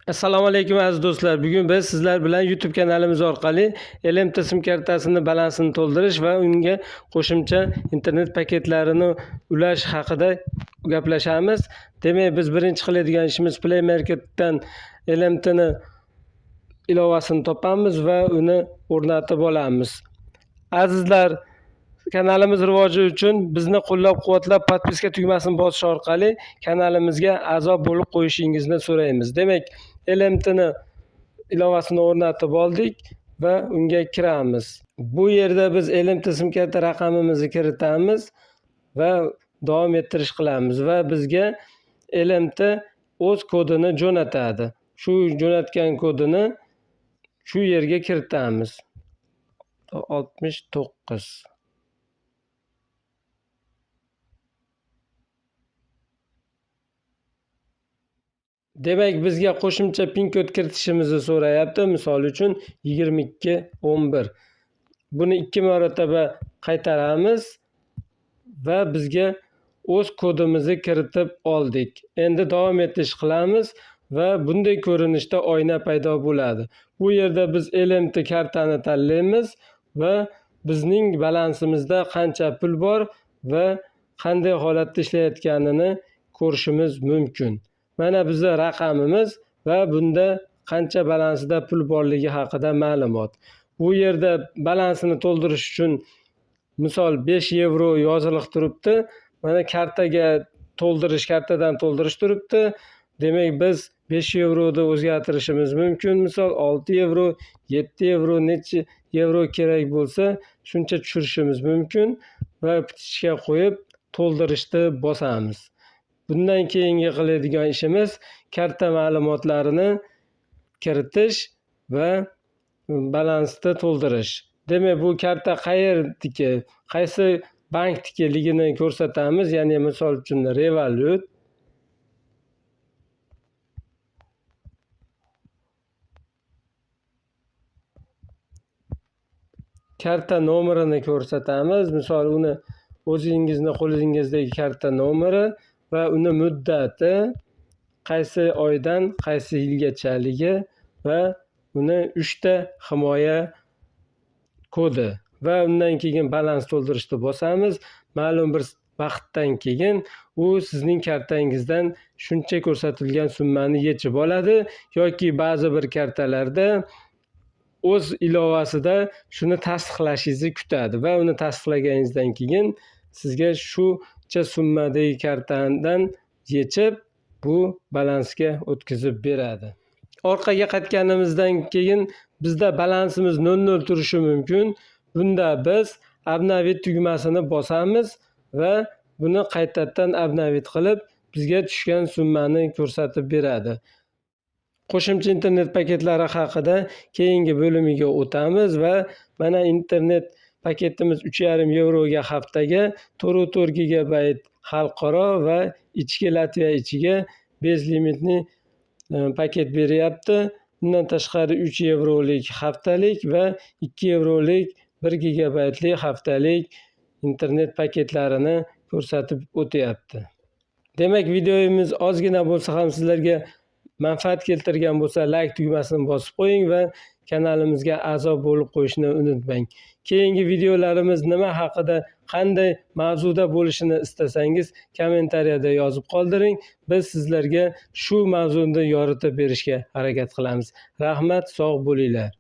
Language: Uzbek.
Assalomu alaykum aziz do'stlar. Bugun biz sizlar bilan YouTube kanalimiz orqali LMT sim kartasini balansini to'ldirish va unga qo'shimcha internet paketlarini ulash haqida gaplashamiz. Demak, biz birinchi qiladigan ishimiz Play Marketdan LMTni ilovasini topamiz va uni o'rnatib olamiz. Azizlar, kanalimiz rivoji uchun bizni qo'llab-quvvatlab podpiska tugmasini bosish orqali kanalimizga a'zo bo'lib qo'yishingizni so'raymiz. Demak, LMTni ilovasini o'rnatib oldik va unga kiramiz. Bu yerda biz LMT sim karta raqamimizni kiritamiz va davom ettirish qilamiz va bizga LMT o'z kodini jo'natadi. Shu jo'natgan kodini shu yerga kiritamiz. 69. Demak, bizga qo'shimcha pin kod kiritishimizni so'rayapti. Misol uchun 2211. Buni 2 marotaba qaytaramiz va bizga o'z kodimizni kiritib oldik. Endi davom etish qilamiz va bunday ko'rinishda oyna paydo bo'ladi. Bu yerda biz LMT kartani tanlaymiz va bizning balansimizda qancha pul bor va qanday holatda ishlayotganini ko'rishimiz mumkin. Mana bizning raqamimiz va bunda qancha balansida pul borligi haqida ma'lumot. Bu yerda balansini to'ldirish uchun misol 5 yevro yoziliq turibdi. Mana kartadan to'ldirish turibdi. Demak, biz 5 yevroni o'zgartirishimiz mumkin. Misol 6 yevro, 7 yevro, necha yevro kerak bo'lsa, shuncha tushirishimiz mumkin va bitishga qo'yib to'ldirishni bosamiz. Bundan keyingi qiladigan ishimiz karta ma'lumotlarini kiritish va balansni to'ldirish. Demak, bu karta qayerdiki, qaysi banknikiligini ko'rsatamiz. Ya'ni misol uchun Revolut. Karta nomerini ko'rsatamiz. Misol uni o'zingizni qo'lingizdagi karta nomeri va uni muddati, qaysi oydan qaysi yilgachaligi va uni 3 ta himoya kodi va undan keyin balans to'ldirishni bosamiz. Ma'lum bir vaqtdan keyin u sizning kartangizdan shuncha ko'rsatilgan summani yechib oladi yoki ba'zi bir kartalarda o'z ilovasida shuni tasdiqlashingizni kutadi va uni tasdiqlaganingizdan keyin sizga shuncha summadagi kartadan yechib bu balansga o'tkazib beradi. Orqaga qaytganimizdan keyin bizda balansimiz 00 turishi mumkin. Bunda biz obnovit tugmasini bosamiz va buni qaytadan obnovit qilib bizga tushgan summani ko'rsatib beradi. Qo'shimcha internet paketlari haqida keyingi bo'limiga o'tamiz va mana internet paketimiz 3,5 yevroga haftaga 4 gigabayt xalqaro va ichki Latviya ichiga bezlimitli paket beryapti. Bundan tashqari 3 yevrolik haftalik va 2 yevrolik 1 gigabaytli haftalik internet paketlarini ko'rsatib o'tyapti. Demak, videomiz ozgina bo'lsa ham sizlarga manfaat keltirgan bo'lsa, like tugmasini bosib qo'ying va kanalimizga a'zo bo'lib qo'yishni unutmang. Keyingi videolarimiz nima haqida, qanday mavzuda bo'lishini istasangiz kommentariyada yozib qoldiring. Biz sizlarga shu mavzuni yoritib berishga harakat qilamiz. Rahmat, sog' bo'linglar.